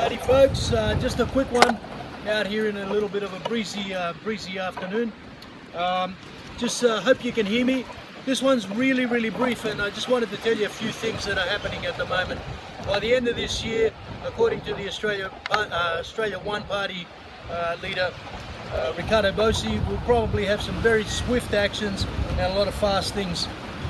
Howdy folks, just a quick one out here in a little bit of a breezy afternoon. Just hope you can hear me. This one's really brief, and I just wanted to tell you a few things that are happening at the moment. By the end of this year, according to the Australia One Party leader, Ricardo Bossi, will probably have some very swift actions and a lot of fast things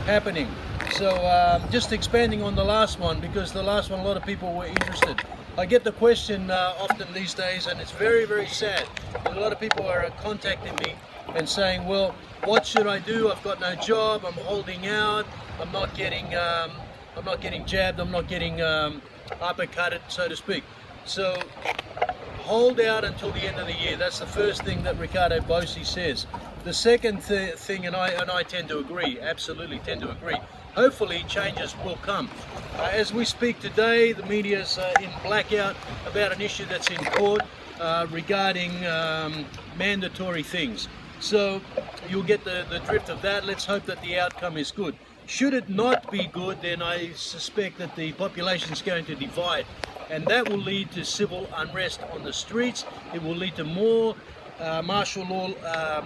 happening. So just expanding on the last one, because the last one a lot of people were interested. I get the question often these days, and it's very sad. A lot of people are contacting me and saying, well, what should I do? I've got no job, I'm holding out, I'm not getting jabbed, I'm not getting uppercutted, so to speak. So hold out until the end of the year. That's the first thing that Ricardo Bossi says. The second thing, and I tend to agree, absolutely tend to agree, hopefully changes will come. As we speak today, the media's in blackout about an issue that's in court regarding mandatory things. So you'll get the drift of that. Let's hope that the outcome is good. Should it not be good, then I suspect that the population is going to divide, and that will lead to civil unrest on the streets. It will lead to more martial law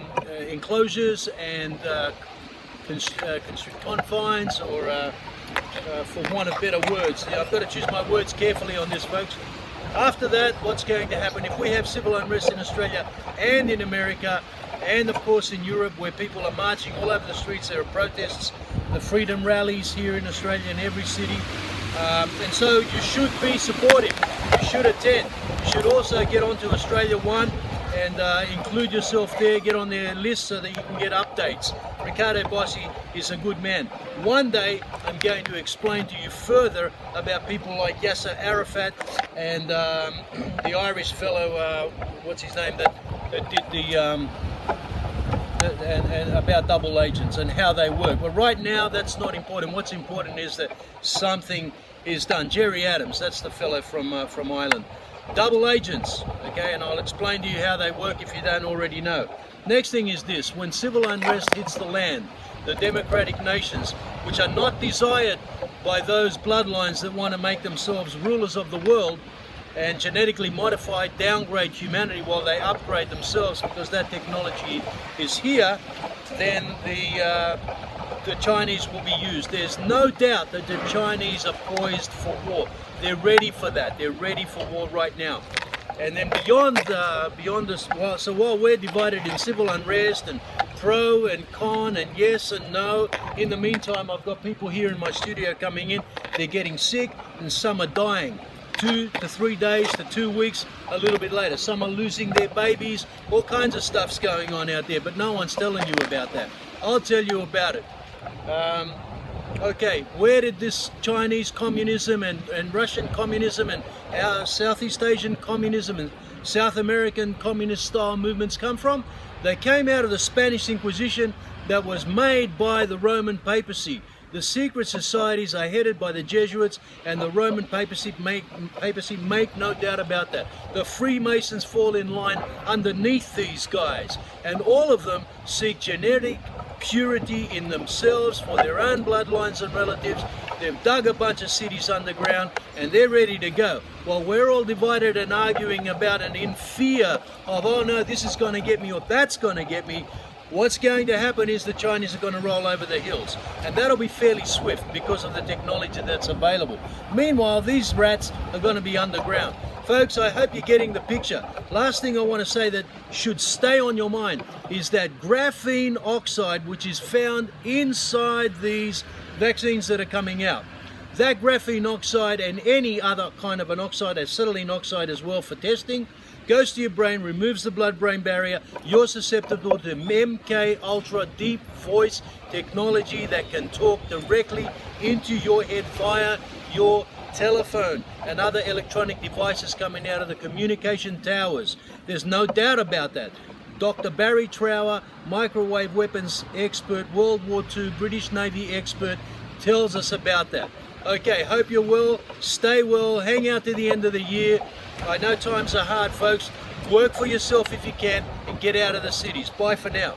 enclosures and confines, or for want of better words. I've got to choose my words carefully on this, folks. After that, what's going to happen if we have civil unrest in Australia and in America, and of course in Europe, where people are marching all over the streets? There are protests, the freedom rallies here in Australia in every city, and so you should be supportive. You should attend. You should also get onto Australia One and include yourself there, get on their list so that you can get updates. Ricardo Bossi is a good man. One day I'm going to explain to you further about people like Yasser Arafat and the Irish fellow, what's his name, that did the and about double agents and how they work. But right now that's not important. What's important is that something is done. Jerry Adams, that's the fellow from Ireland. Double agents, okay, and I'll explain to you how they work if you don't already know. Next thing is this: when civil unrest hits the land, the democratic nations, which are not desired by those bloodlines that want to make themselves rulers of the world and genetically modify, downgrade humanity while they upgrade themselves, because that technology is here, then the Chinese will be used. There's no doubt that the Chinese are poised for war. They're ready for that. They're ready for war right now. And then beyond this, so while we're divided in civil unrest and pro and con and yes and no, in the meantime, I've got people here in my studio coming in. They're getting sick, and some are dying. 2 to 3 days to 2 weeks, a little bit later. Some are losing their babies. All kinds of stuff's going on out there, but no one's telling you about that. I'll tell you about it. Okay, where did this Chinese communism and Russian communism and our Southeast Asian communism and South American communist style movements come from? They came out of the Spanish Inquisition that was made by the Roman papacy. The secret societies are headed by the Jesuits, and the Roman papacy make no doubt about that. The Freemasons fall in line underneath these guys, and all of them seek genetic purity in themselves for their own bloodlines and relatives. They've dug a bunch of cities underground, and they're ready to go. While we're all divided and arguing about and in fear of, oh no, this is going to get me or that's going to get me, what's going to happen is the Chinese are going to roll over the hills, and that'll be fairly swift because of the technology that's available. Meanwhile, these rats are going to be underground. Folks, I hope you're getting the picture. Last thing I want to say that should stay on your mind is that graphene oxide, which is found inside these vaccines that are coming out. That graphene oxide, and any other kind of an oxide, acetylene oxide as well for testing, goes to your brain, removes the blood-brain barrier. You're susceptible to MK Ultra deep voice technology that can talk directly into your head via your telephone and other electronic devices coming out of the communication towers. There's no doubt about that. Dr. Barry Trower, microwave weapons expert, World War II British Navy expert, tells us about that. Okay, hope you're well, stay well, hang out to the end of the year. I know times are hard, folks. Work for yourself if you can, and get out of the cities. Bye for now.